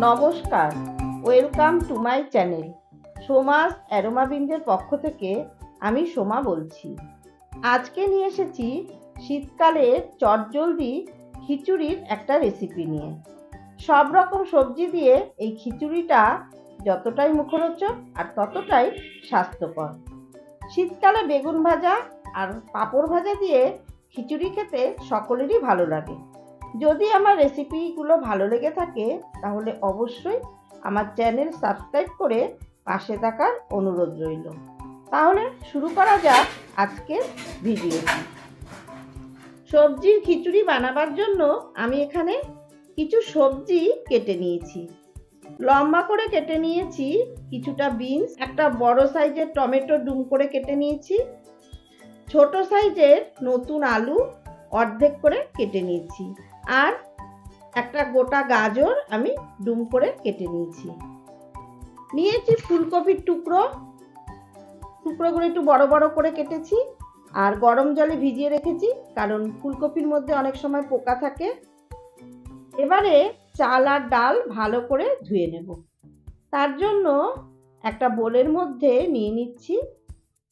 নমস্কার, welcome to my channel. Soma's aroma বিনসের পক্ষ থেকে আমি সোমা বলছি। আজকে নিয়ে এসেছি শীতকালের চটজলদি খিচুড়ির একটা রেসিপি নিয়ে। সব রকম সবজি দিয়ে এই খিচুড়িটা যতটাই মুখরোচক আর ততটাই স্বাস্থ্যকর। শীতকালে বেগুন ভাজা আর পাঁপড় ভাজা দিয়ে খিচুড়ি খেতে সকলেরই ভালো লাগে। যদি আমার রেসিপিগুলো ভালো লেগে থাকে তাহলে অবশ্যই আমার চ্যানেল সাবস্ক্রাইব করে পাশে থাকার অনুরোধ রইল। তাহলে শুরু করা যাক আজকের ভিডিওটি। সবজির খিচুড়ি বানাবার জন্য আমি এখানে কিছু সবজি কেটে নিয়েছি। লম্বা করে কেটে নিয়েছি কিছুটা বিনস, একটা বড় সাইজের টমেটো ডুম করে কেটে নিয়েছি, ছোট সাইজের নতুন আলু অর্ধেক করে কেটে নিয়েছি, আর একটা গোটা গাজর আমি ডুম করে কেটে নিয়েছি। ফুলকপির টুকরোগুলো একটু বড় বড় করে কেটেছি আর গরম জলে ভিজিয়ে রেখেছি, কারণ ফুলকপির মধ্যে অনেক সময় পোকা থাকে। এবারে চাল আর ডাল ভালো করে ধুয়ে নেব। তার জন্য একটা বোলের মধ্যে নিয়ে নিচ্ছি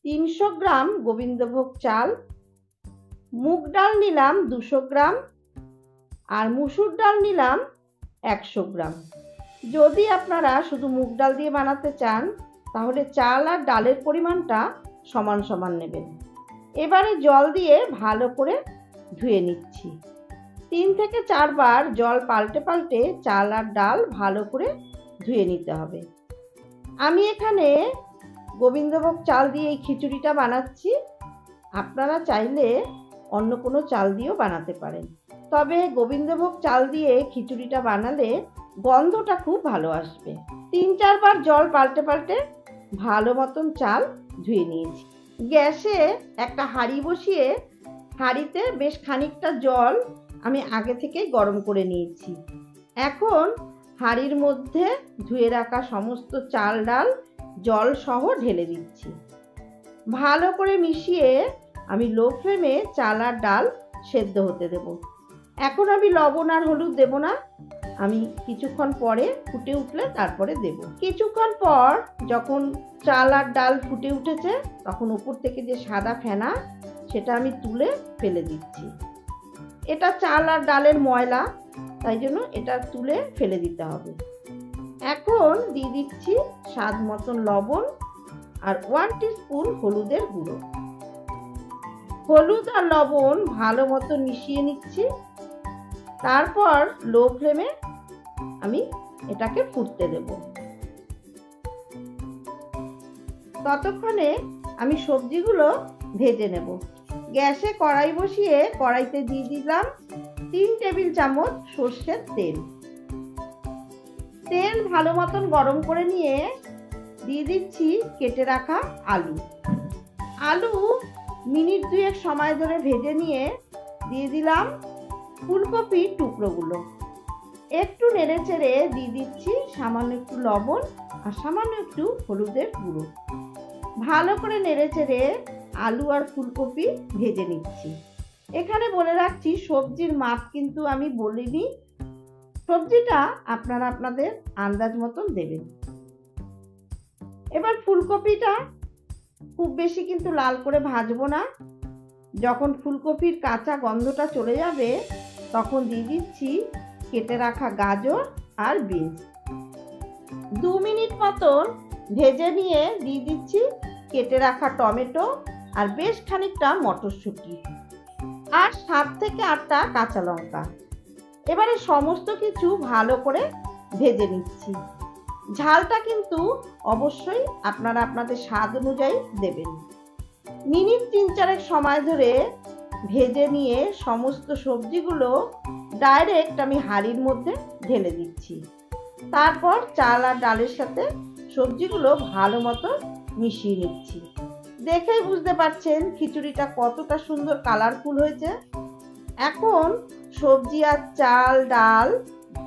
300 গ্রাম গোবিন্দভোগ চাল, মুগ ডাল নিলাম 200 গ্রাম, আর মুসুর ডাল নিলাম 100 গ্রাম। যদি আপনারা শুধু মুগ ডাল দিয়ে বানাতে চান তাহলে চাল আর ডালের পরিমাণটা সমান সমান নেবেন। এবারে জল দিয়ে ভালো করে ধুয়ে নিচ্ছি। 3 থেকে 4 বার জল পাল্টে পাল্টে চাল আর ডাল ভালো করে ধুয়ে নিতে হবে। আমি এখানে গোবিন্দভোগ চাল দিয়ে এই খিচুড়িটা বানাচ্ছি। আপনারা চাইলে অন্য কোনো চাল দিয়েও বানাতে পারেন, তবে গোবিন্দভোগ চাল দিয়ে খিচুড়িটা বানালে গন্ধটা খুব ভালো আসবে। 3-4 বার জল পাল্টে পাল্টে ভালো মতন চাল ধুয়ে নিয়েছি। গ্যাসে একটা হাঁড়ি বসিয়ে হাঁড়িতে বেশ খানিকটা জল আমি আগে থেকে গরম করে নিয়েছি। এখন হাঁড়ির মধ্যে ধুয়ে রাখা সমস্ত চাল ডাল জল সহ ঢেলে দিচ্ছি। ভালো করে মিশিয়ে আমি লো ফ্লেমে চাল আর ডাল সেদ্ধ হতে দেব। এখন আমি লবণ আর হলুদ দেব না, আমি কিছুক্ষণ পরে ফুটে উঠলে তারপরে দেব। কিছুক্ষণ পর যখন চাল আর ডাল ফুটে উঠেছে তখন উপর থেকে যে সাদা ফেনা সেটা আমি তুলে ফেলে দিচ্ছি। এটা চাল আর ডালের ময়লা, তাই জন্য এটা তুলে ফেলে দিতে হবে। এখন দিয়ে দিচ্ছি স্বাদ মতন লবণ আর 1 টিস্পুন হলুদের গুঁড়ো। হলুদ আর লবণ ভালো মতো মিশিয়ে নিচ্ছি। তারপর লো ফ্লেমে আমি এটাকে ফুটতে দেব। ততক্ষণে আমি সবজিগুলো ভেজে নেব। গ্যাসে কড়াই বসিয়ে কড়াইতে দিয়ে দিলাম 3 টেবিল চামচ সর্ষের তেল। তেল ভালো মতন গরম করে নিয়ে দিয়ে দিচ্ছি কেটে রাখা আলু মিনিট 2 সময় ধরে ভেজে নিয়ে দিয়ে দিলাম ফুলকপির টুকরোগুলো। একটু নেড়ে চেড়ে দিয়ে দিচ্ছি সামান্য একটু লবণ আর সামান্য একটু হলুদের গুঁড়ো। ভালো করে নেড়ে চেড়ে আলু আর ফুলকপি ভেজে নিচ্ছি। এখানে বলে রাখছি সবজির মাপ কিন্তু আমি বলিনি, সবজিটা আপনারা আপনাদের আন্দাজ মতন দেবেন। এবার ফুলকপিটা খুব বেশি কিন্তু লাল করে ভাজবো না। যখন ফুলকপির কাঁচা গন্ধটা চলে যাবে তখন দিয়ে দিচ্ছি কেটে রাখা গাজর আর বিনস। 2 মিনিট মতন ভেজে নিয়ে দিয়ে দিচ্ছি কেটে রাখা টমেটো আর বেশ খানিকটা মটরশুঁটি আর 7 থেকে 8টা কাঁচা লঙ্কা। এবারে সমস্ত কিছু ভালো করে ভেজে নিচ্ছি। ঝালটা কিন্তু অবশ্যই আপনারা আপনাদের স্বাদ অনুযায়ী দেবেন। মিনিট 3-4 সময় ধরে ভেজে নিয়ে সমস্ত সবজিগুলো ডাইরেক্ট আমি হাঁড়ির মধ্যে ঢেলে দিচ্ছি। তারপর চাল আর ডালের সাথে সবজিগুলো ভালো মতো মিশিয়ে নিচ্ছি। দেখেই বুঝতে পারছেন খিচুড়িটা কতটা সুন্দর কালারফুল হয়েছে। এখন সবজি আর চাল ডাল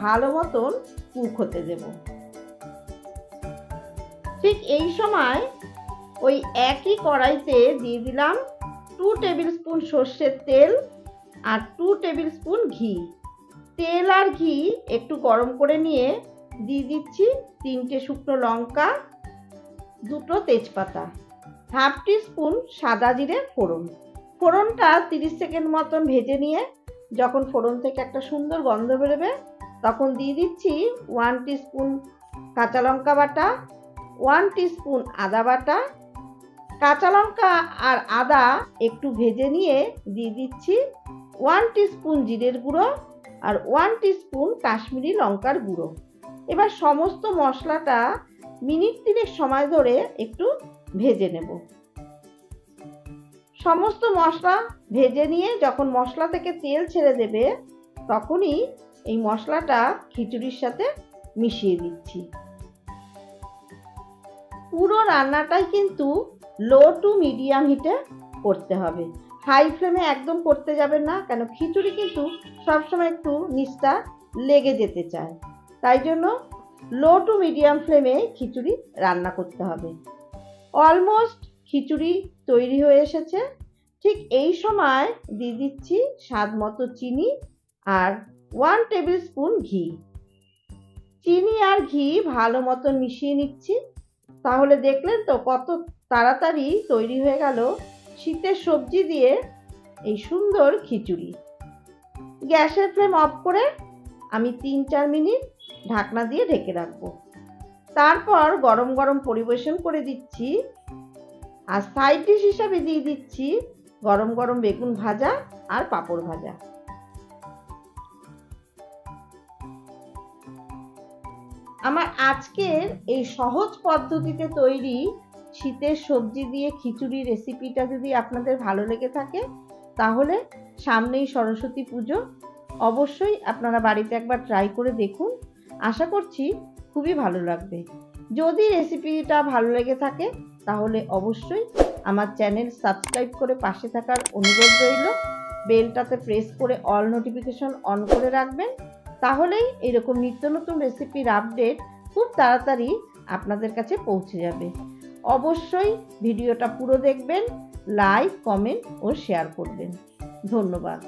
ভালো মতন কুক হতে দেব। ঠিক এই সময় ওই একই কড়াইতে দিয়ে দিলাম 2 টেবিল স্পুন সর্ষের তেল আর 2 টেবিল স্পুন ঘি। তেল আর ঘি একটু গরম করে নিয়ে দিয়ে দিচ্ছি 3টে শুকনো লঙ্কা, 2টো তেজপাতা, হাফ টিস্পুন সাদা জিরে ফোড়ন। ফোড়নটা 30 সেকেন্ড মতন ভেজে নিয়ে যখন ফোড়ন থেকে একটা সুন্দর গন্ধ বেরোবে তখন দিয়ে দিচ্ছি 1 টিস্পুন কাঁচা লঙ্কা বাটা, 1 টিস্পুন আদা বাটা। কাঁচা লঙ্কা আর আদা একটু ভেজে নিয়ে দিয়ে দিচ্ছি 1 টিস্পুন জিরের গুঁড়ো আর 1 টিস্পুন কাশ্মীরি লঙ্কার গুঁড়ো। এবার সমস্ত মশলাটা মিনিট 3 সময় ধরে একটু ভেজে নেব। সমস্ত মশলা ভেজে নিয়ে যখন মশলা থেকে তেল ছেড়ে দেবে তখনই এই মশলাটা খিচুড়ির সাথে মিশিয়ে দিচ্ছি। পুরো রান্নাটাই কিন্তু লো টু মিডিয়াম হিটে করতে হবে, হাই ফ্লেমে একদম করতে যাবেন না, কেন খিচুড়ি কিন্তু সবসময় একটু নিচটা লেগে যেতে চায়। তাই জন্য লো টু মিডিয়াম ফ্লেমে খিচুড়ি রান্না করতে হবে। অলমোস্ট খিচুড়ি তৈরি হয়ে এসেছে। ঠিক এই সময় দিয়ে দিচ্ছি স্বাদ মতো চিনি আর 1 টেবিল স্পুন ঘি। চিনি আর ঘি ভালো মতো মিশিয়ে নিচ্ছি। তাহলে দেখলেন তো কত তাড়াতাড়ি তৈরি হয়ে গেল শীতের সবজি দিয়ে এই সুন্দর খিচুড়ি। গ্যাসের ফ্লেম অফ করে আমি 3-4 মিনিট ঢাকনা দিয়ে ঢেকে রাখবো। তারপর গরম গরম পরিবেশন করে দিচ্ছি। আর সাইড ডিশ হিসাবে দিয়ে দিচ্ছি গরম গরম বেগুন ভাজা আর পাঁপড় ভাজা। আমার আজকের এই সহজ পদ্ধতিতে তৈরি শীতের সবজি দিয়ে খিচুড়ি রেসিপিটা যদি আপনাদের ভালো লেগে থাকে তাহলে সামনেই সরস্বতী পুজো, অবশ্যই আপনারা বাড়িতে একবার ট্রাই করে দেখুন। আশা করছি খুবই ভালো লাগবে। যদি রেসিপিটা ভালো লেগে থাকে তাহলে অবশ্যই আমার চ্যানেল সাবস্ক্রাইব করে পাশে থাকার অনুরোধ রইল। বেলটাতে প্রেস করে অল নোটিফিকেশন অন করে রাখবেন, তাহলেই এরকম নিত্য নতুন রেসিপির আপডেট খুব তাড়াতাড়ি আপনাদের কাছে পৌঁছে যাবে। অবশ্যই ভিডিওটা পুরো দেখবেন, লাইক, কমেন্ট ও শেয়ার করবেন। ধন্যবাদ।